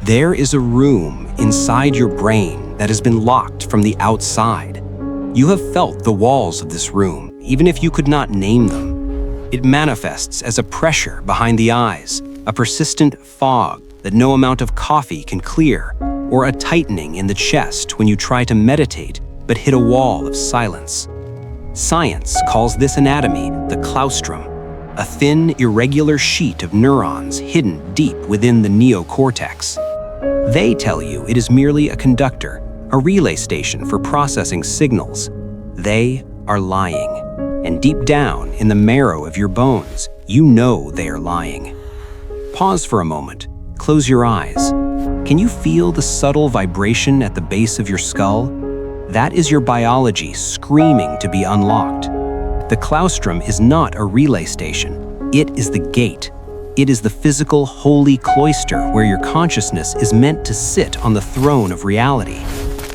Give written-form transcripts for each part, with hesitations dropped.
There is a room inside your brain that has been locked from the outside. You have felt the walls of this room, even if you could not name them. It manifests as a pressure behind the eyes, a persistent fog that no amount of coffee can clear, or a tightening in the chest when you try to meditate but hit a wall of silence. Science calls this anatomy the claustrum, a thin, irregular sheet of neurons hidden deep within the neocortex. They tell you it is merely a conductor, a relay station for processing signals. They are lying. And deep down in the marrow of your bones, you know they are lying. Pause for a moment. Close your eyes. Can you feel the subtle vibration at the base of your skull? That is your biology screaming to be unlocked. The claustrum is not a relay station. It is the gate. It is the physical holy cloister where your consciousness is meant to sit on the throne of reality.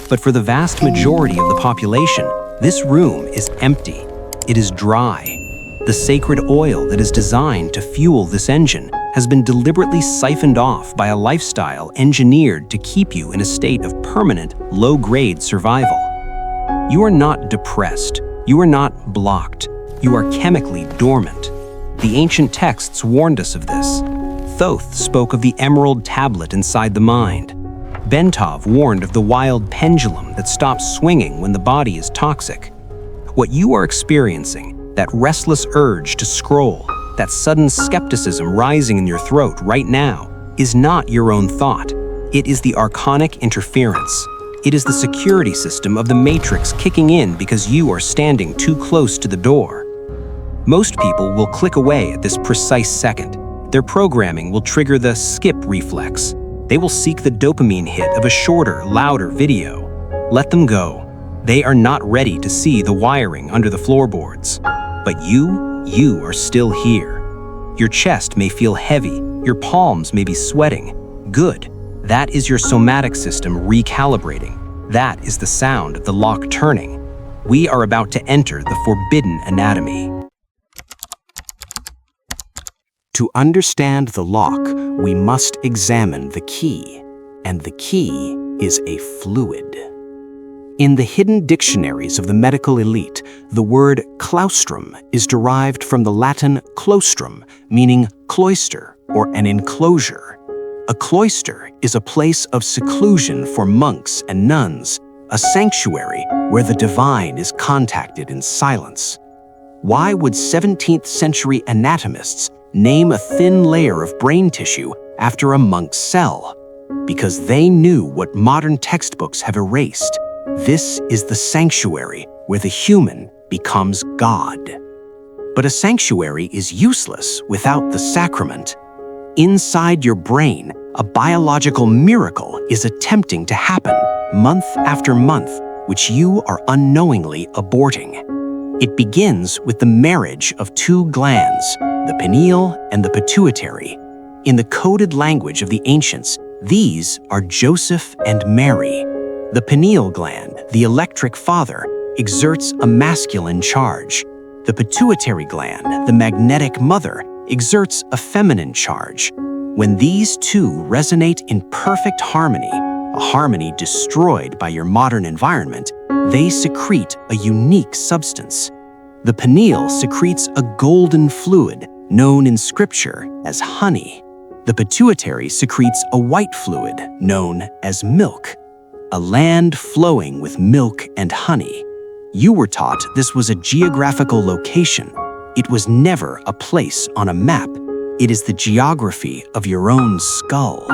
But for the vast majority of the population, this room is empty. It is dry. The sacred oil that is designed to fuel this engine has been deliberately siphoned off by a lifestyle engineered to keep you in a state of permanent, low-grade survival. You are not depressed. You are not blocked. You are chemically dormant. The ancient texts warned us of this. Thoth spoke of the emerald tablet inside the mind. Bentov warned of the wild pendulum that stops swinging when the body is toxic. What you are experiencing, that restless urge to scroll, that sudden skepticism rising in your throat right now, is not your own thought. It is the archonic interference. It is the security system of the matrix kicking in because you are standing too close to the door. Most people will click away at this precise second. Their programming will trigger the skip reflex. They will seek the dopamine hit of a shorter, louder video. Let them go. They are not ready to see the wiring under the floorboards. But you are still here. Your chest may feel heavy. Your palms may be sweating. Good. That is your somatic system recalibrating. That is the sound of the lock turning. We are about to enter the forbidden anatomy. To understand the lock, we must examine the key, and the key is a fluid. In the hidden dictionaries of the medical elite, the word claustrum is derived from the Latin claustrum, meaning cloister or an enclosure. A cloister is a place of seclusion for monks and nuns, a sanctuary where the divine is contacted in silence. Why would 17th century anatomists name a thin layer of brain tissue after a monk's cell? Because they knew what modern textbooks have erased. This is the sanctuary where the human becomes God. But a sanctuary is useless without the sacrament. Inside your brain, a biological miracle is attempting to happen month after month, which you are unknowingly aborting. It begins with the marriage of two glands, the pineal and the pituitary. In the coded language of the ancients, these are Joseph and Mary. The pineal gland, the electric father, exerts a masculine charge. The pituitary gland, the magnetic mother, exerts a feminine charge. When these two resonate in perfect harmony, a harmony destroyed by your modern environment, they secrete a unique substance. The pineal secretes a golden fluid known in scripture as honey. The pituitary secretes a white fluid known as milk. A land flowing with milk and honey. You were taught this was a geographical location. It was never a place on a map. It is the geography of your own skull.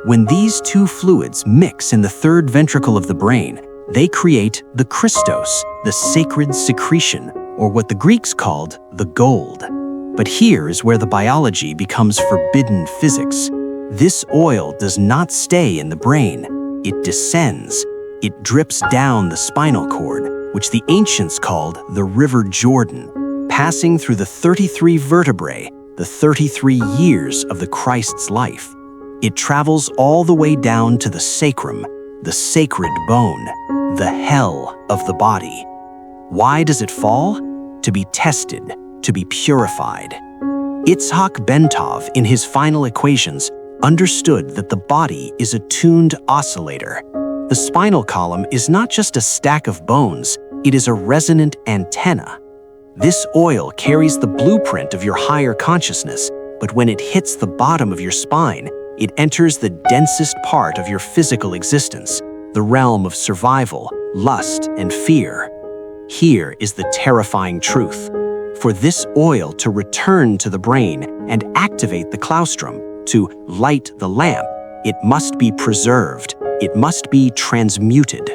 When these two fluids mix in the third ventricle of the brain, they create the Christos, the sacred secretion, or what the Greeks called the gold. But here is where the biology becomes forbidden physics. This oil does not stay in the brain. It descends. It drips down the spinal cord, which the ancients called the River Jordan, passing through the 33 vertebrae, the 33 years of the Christ's life. It travels all the way down to the sacrum, the sacred bone, the hell of the body. Why does it fall? To be tested, to be purified. Bentov, in his final equations, understood that the body is a tuned oscillator. The spinal column is not just a stack of bones, it is a resonant antenna. This oil carries the blueprint of your higher consciousness, but when it hits the bottom of your spine, it enters the densest part of your physical existence, the realm of survival, lust, and fear. Here is the terrifying truth. For this oil to return to the brain and activate the claustrum, to light the lamp, it must be preserved, it must be transmuted.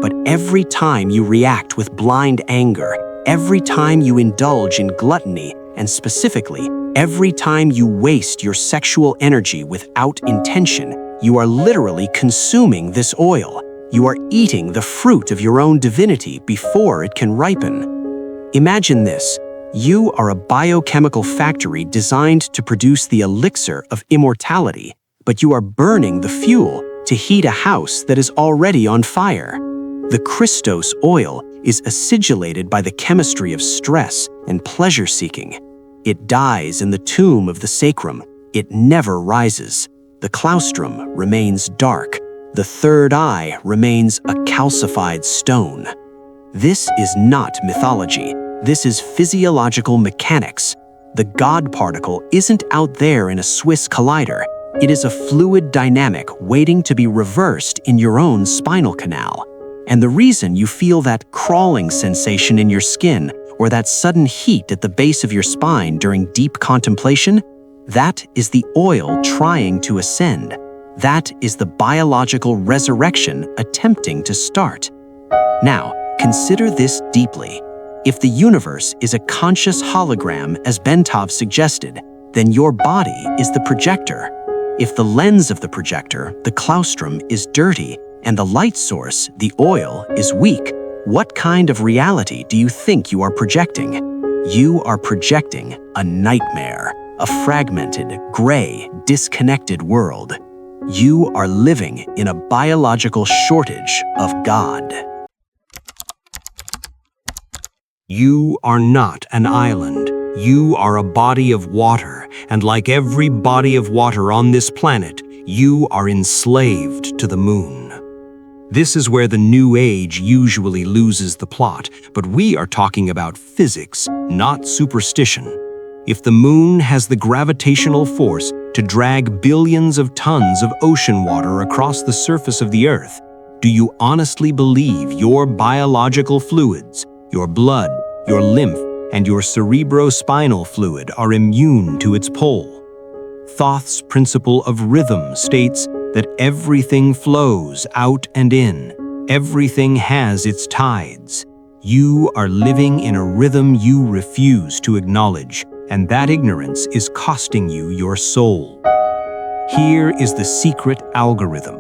But every time you react with blind anger, every time you indulge in gluttony, and specifically, every time you waste your sexual energy without intention, you are literally consuming this oil. You are eating the fruit of your own divinity before it can ripen. Imagine this. You are a biochemical factory designed to produce the elixir of immortality, but you are burning the fuel to heat a house that is already on fire. The Christos Oil is acidulated by the chemistry of stress and pleasure-seeking. It dies in the tomb of the sacrum. It never rises. The claustrum remains dark. The third eye remains a calcified stone. This is not mythology. This is physiological mechanics. The God particle isn't out there in a Swiss collider. It is a fluid dynamic waiting to be reversed in your own spinal canal. And the reason you feel that crawling sensation in your skin or that sudden heat at the base of your spine during deep contemplation, that is the oil trying to ascend. That is the biological resurrection attempting to start. Now, consider this deeply. If the universe is a conscious hologram, as Bentov suggested, then your body is the projector. If the lens of the projector, the claustrum, is dirty, and the light source, the oil, is weak, what kind of reality do you think you are projecting? You are projecting a nightmare, a fragmented, gray, disconnected world. You are living in a biological shortage of God. You are not an island. You are a body of water, and like every body of water on this planet, you are enslaved to the moon. This is where the New Age usually loses the plot, but we are talking about physics, not superstition. If the moon has the gravitational force to drag billions of tons of ocean water across the surface of the Earth, do you honestly believe your biological fluids, your blood, your lymph, and your cerebrospinal fluid are immune to its pull? Thoth's principle of rhythm states that everything flows out and in. Everything has its tides. You are living in a rhythm you refuse to acknowledge, and that ignorance is costing you your soul. Here is the secret algorithm.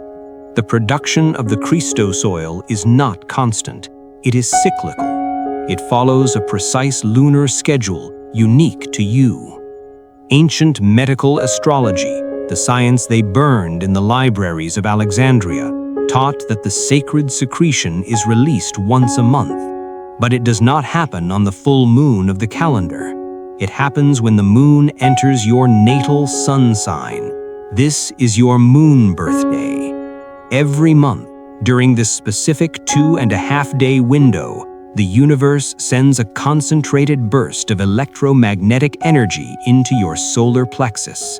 The production of the Christos Oil is not constant. It is cyclical. It follows a precise lunar schedule unique to you. Ancient medical astrology, the science they burned in the libraries of Alexandria, taught that the sacred secretion is released once a month. But it does not happen on the full moon of the calendar. It happens when the moon enters your natal sun sign. This is your moon birthday. Every month, during this specific 2.5-day window, the universe sends a concentrated burst of electromagnetic energy into your solar plexus.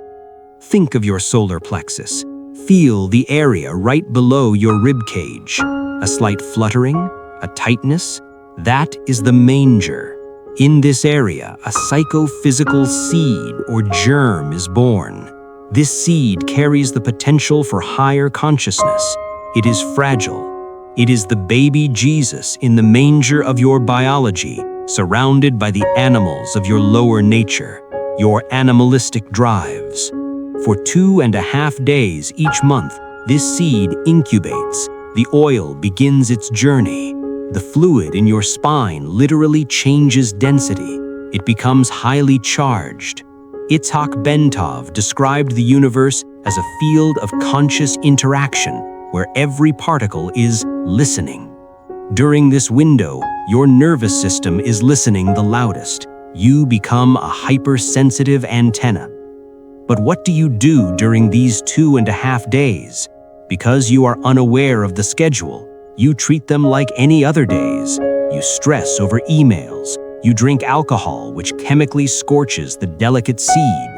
Think of your solar plexus. Feel the area right below your rib cage. A slight fluttering, a tightness. That is the manger. In this area, a psychophysical seed or germ is born. This seed carries the potential for higher consciousness. It is fragile. It is the baby Jesus in the manger of your biology, surrounded by the animals of your lower nature, your animalistic drives. For 2.5 days each month, this seed incubates. The oil begins its journey. The fluid in your spine literally changes density. It becomes highly charged. Itzhak Bentov described the universe as a field of conscious interaction where every particle is listening. During this window, your nervous system is listening the loudest. You become a hypersensitive antenna. But what do you do during these 2.5 days? Because you are unaware of the schedule, you treat them like any other days. You stress over emails. You drink alcohol, which chemically scorches the delicate seed.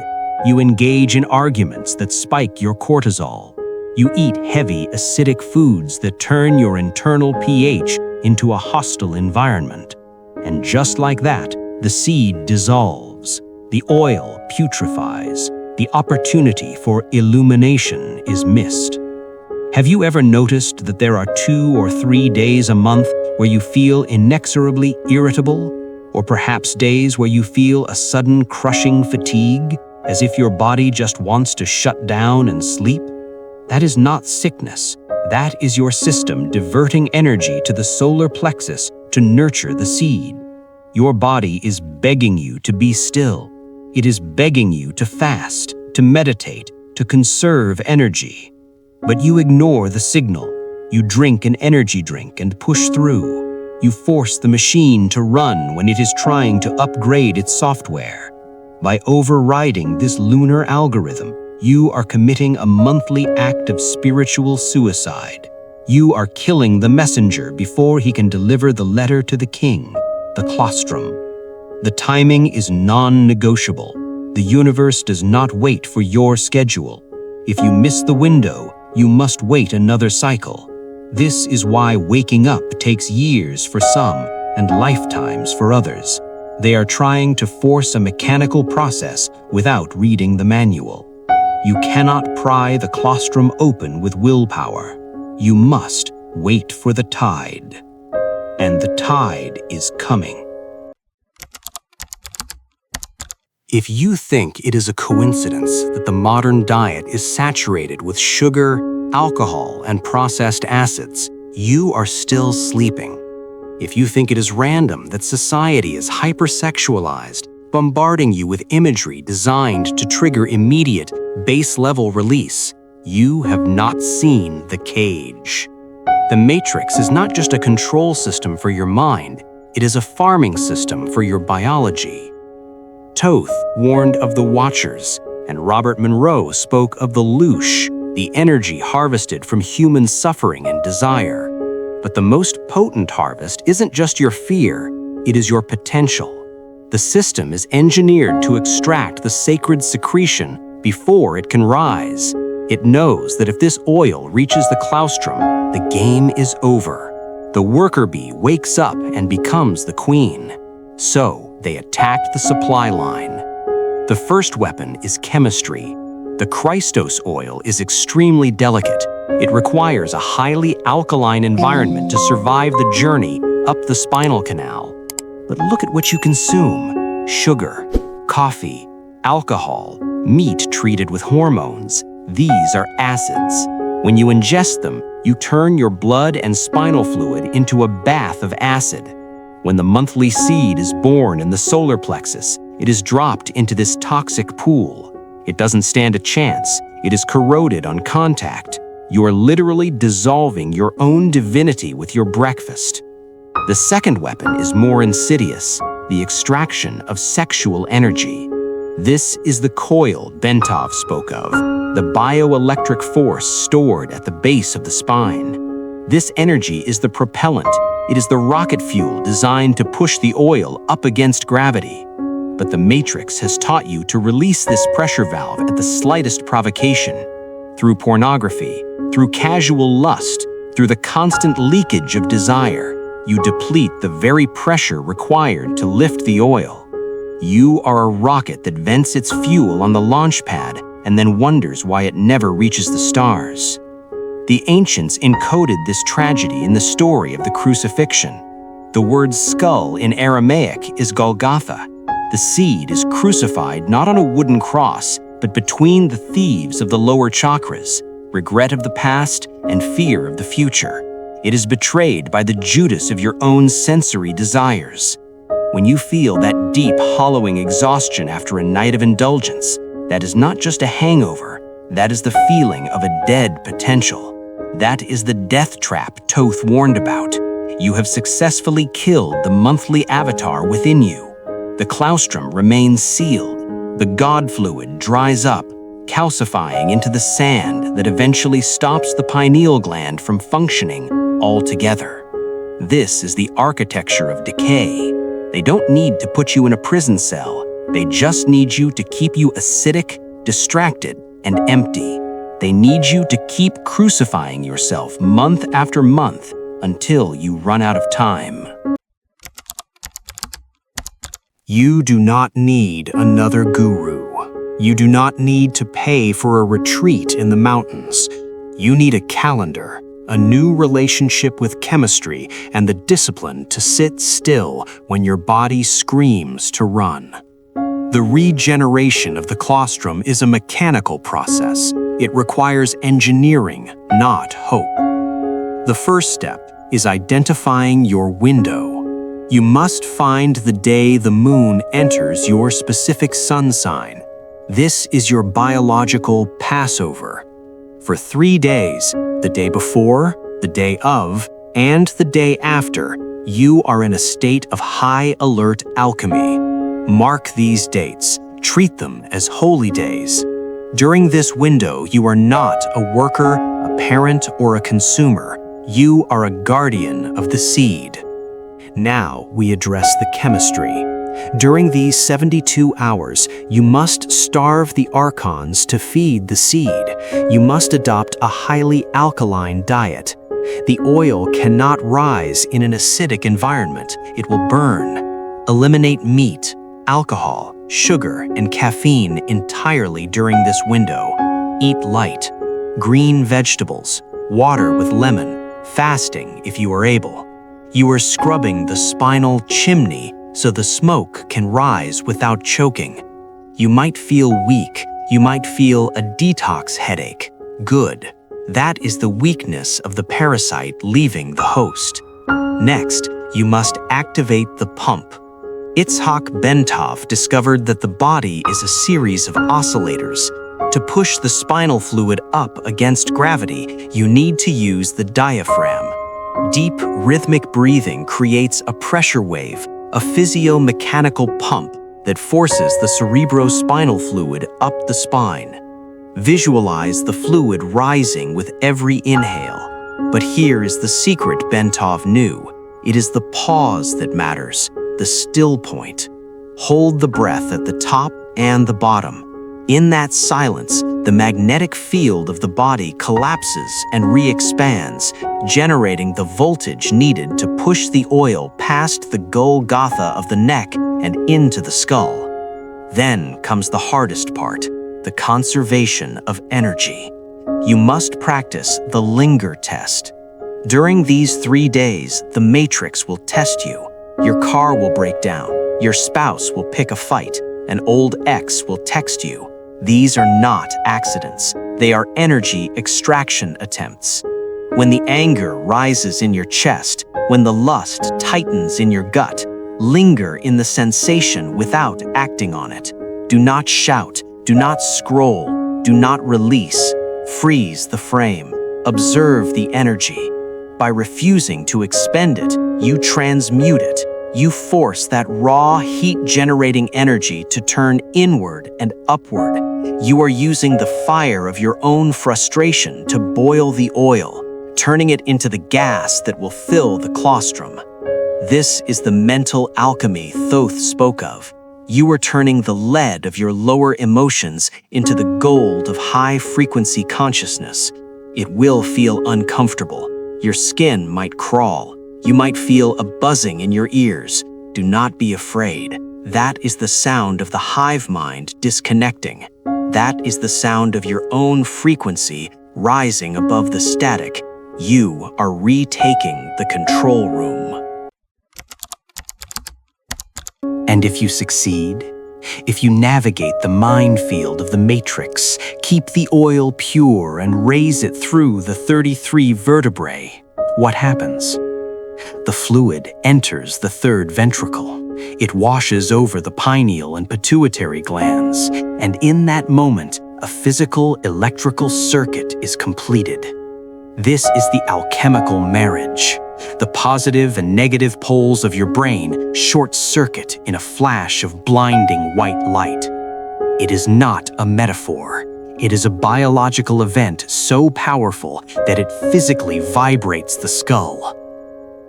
You engage in arguments that spike your cortisol. You eat heavy, acidic foods that turn your internal pH into a hostile environment. And just like that, the seed dissolves. The oil putrefies. The opportunity for illumination is missed. Have you ever noticed that there are 2 or 3 days a month where you feel inexorably irritable? Or perhaps days where you feel a sudden crushing fatigue, as if your body just wants to shut down and sleep? That is not sickness. That is your system diverting energy to the solar plexus to nurture the seed. Your body is begging you to be still. It is begging you to fast, to meditate, to conserve energy. But you ignore the signal. You drink an energy drink and push through. You force the machine to run when it is trying to upgrade its software. By overriding this lunar algorithm, you are committing a monthly act of spiritual suicide. You are killing the messenger before he can deliver the letter to the king, the Claustrum. The timing is non-negotiable. The universe does not wait for your schedule. If you miss the window, you must wait another cycle. This is why waking up takes years for some and lifetimes for others. They are trying to force a mechanical process without reading the manual. You cannot pry the claustrum open with willpower. You must wait for the tide. And the tide is coming. If you think it is a coincidence that the modern diet is saturated with sugar, alcohol, and processed acids, you are still sleeping. If you think it is random that society is hypersexualized, bombarding you with imagery designed to trigger immediate, base-level release, you have not seen the cage. The Matrix is not just a control system for your mind, it is a farming system for your biology. Thoth warned of the Watchers, and Robert Monroe spoke of the loosh, the energy harvested from human suffering and desire. But the most potent harvest isn't just your fear, it is your potential. The system is engineered to extract the sacred secretion before it can rise. It knows that if this oil reaches the claustrum, the game is over. The worker bee wakes up and becomes the queen. So they attacked the supply line. The first weapon is chemistry. The Christos Oil is extremely delicate. It requires a highly alkaline environment to survive the journey up the spinal canal. But look at what you consume: sugar, coffee, alcohol, meat treated with hormones. These are acids. When you ingest them, you turn your blood and spinal fluid into a bath of acid. When the monthly seed is born in the solar plexus, it is dropped into this toxic pool. It doesn't stand a chance. It is corroded on contact. You are literally dissolving your own divinity with your breakfast. The second weapon is more insidious, the extraction of sexual energy. This is the coil Bentov spoke of, the bioelectric force stored at the base of the spine. This energy is the propellant. It is the rocket fuel designed to push the oil up against gravity. But the Matrix has taught you to release this pressure valve at the slightest provocation. Through pornography, through casual lust, through the constant leakage of desire, you deplete the very pressure required to lift the oil. You are a rocket that vents its fuel on the launch pad and then wonders why it never reaches the stars. The ancients encoded this tragedy in the story of the crucifixion. The word skull in Aramaic is Golgotha. The seed is crucified not on a wooden cross, but between the thieves of the lower chakras, regret of the past and fear of the future. It is betrayed by the Judas of your own sensory desires. When you feel that deep, hollowing exhaustion after a night of indulgence, that is not just a hangover, that is the feeling of a dead potential. That is the death trap Thoth warned about. You have successfully killed the monthly avatar within you. The claustrum remains sealed. The God fluid dries up. calcifying into the sand that eventually stops the pineal gland from functioning altogether. This is the architecture of decay. They don't need to put you in a prison cell. They just need you to keep you acidic, distracted, and empty. They need you to keep crucifying yourself month after month until you run out of time. You do not need another guru. You do not need to pay for a retreat in the mountains. You need a calendar, a new relationship with chemistry, and the discipline to sit still when your body screams to run. The regeneration of the claustrum is a mechanical process. It requires engineering, not hope. The first step is identifying your window. You must find the day the moon enters your specific sun sign. This is your biological Passover. For 3 days, the day before, the day of, and the day after, you are in a state of high alert alchemy. Mark these dates. Treat them as holy days. During this window, you are not a worker, a parent, or a consumer. You are a guardian of the seed. Now we address the chemistry. During these 72 hours, you must starve the archons to feed the seed. You must adopt a highly alkaline diet. The oil cannot rise in an acidic environment. It will burn. Eliminate meat, alcohol, sugar, and caffeine entirely during this window. Eat light, green vegetables, water with lemon, fasting if you are able. You are scrubbing the spinal chimney so the smoke can rise without choking. You might feel weak. You might feel a detox headache. Good. That is the weakness of the parasite leaving the host. Next, you must activate the pump. Bentov discovered that the body is a series of oscillators. To push the spinal fluid up against gravity, you need to use the diaphragm. Deep, rhythmic breathing creates a pressure wave, a physio-mechanical pump that forces the cerebrospinal fluid up the spine. Visualize the fluid rising with every inhale. But here is the secret Bentov knew. It is the pause that matters, the still point. Hold the breath at the top and the bottom. In that silence, the magnetic field of the body collapses and re-expands, generating the voltage needed to push the oil past the Golgotha of the neck and into the skull. Then comes the hardest part, the conservation of energy. You must practice the linger test. During these 3 days, the matrix will test you. Your car will break down. Your spouse will pick a fight. An old ex will text you. These are not accidents. They are energy extraction attempts. When the anger rises in your chest, when the lust tightens in your gut, linger in the sensation without acting on it. Do not shout, do not scroll, do not release. Freeze the frame. Observe the energy. By refusing to expend it, you transmute it. You force that raw, heat-generating energy to turn inward and upward. You are using the fire of your own frustration to boil the oil, turning it into the gas that will fill the claustrum. This is the mental alchemy Thoth spoke of. You are turning the lead of your lower emotions into the gold of high-frequency consciousness. It will feel uncomfortable. Your skin might crawl. You might feel a buzzing in your ears. Do not be afraid. That is the sound of the hive mind disconnecting. That is the sound of your own frequency rising above the static. You are retaking the control room. And if you succeed, if you navigate the minefield of the matrix, keep the oil pure and raise it through the 33 vertebrae, what happens? The fluid enters the third ventricle. It washes over the pineal and pituitary glands, and in that moment, a physical electrical circuit is completed. This is the alchemical marriage. The positive and negative poles of your brain short-circuit in a flash of blinding white light. It is not a metaphor. It is a biological event so powerful that it physically vibrates the skull.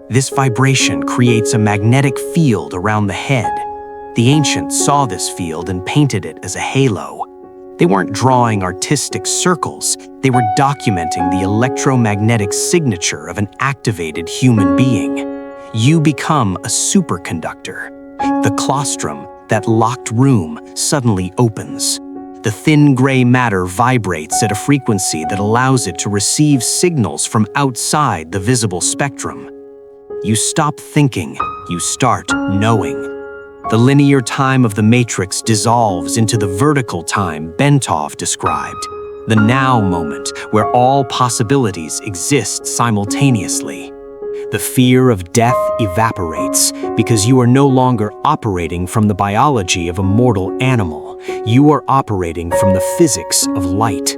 This vibration creates a magnetic field around the head. The ancients saw this field and painted it as a halo. They weren't drawing artistic circles, they were documenting the electromagnetic signature of an activated human being. You become a superconductor. The claustrum, that locked room, suddenly opens. The thin gray matter vibrates at a frequency that allows it to receive signals from outside the visible spectrum. You stop thinking, you start knowing. The linear time of the matrix dissolves into the vertical time Bentov described, the now moment where all possibilities exist simultaneously. The fear of death evaporates because you are no longer operating from the biology of a mortal animal. You are operating from the physics of light.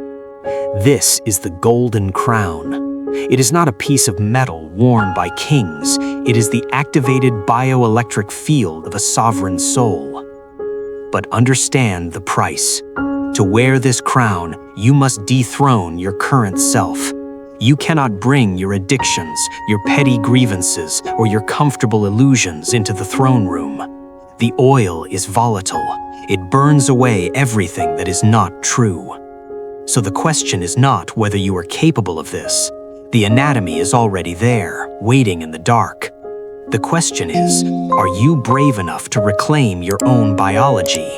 This is the golden crown. It is not a piece of metal worn by kings. It is the activated bioelectric field of a sovereign soul. But understand the price. To wear this crown, you must dethrone your current self. You cannot bring your addictions, your petty grievances, or your comfortable illusions into the throne room. The oil is volatile. It burns away everything that is not true. So the question is not whether you are capable of this. The anatomy is already there, waiting in the dark. The question is, are you brave enough to reclaim your own biology?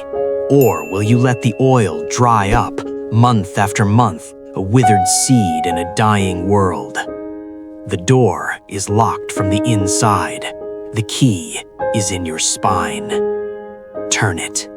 Or will you let the oil dry up, month after month, a withered seed in a dying world? The door is locked from the inside. The key is in your spine. Turn it.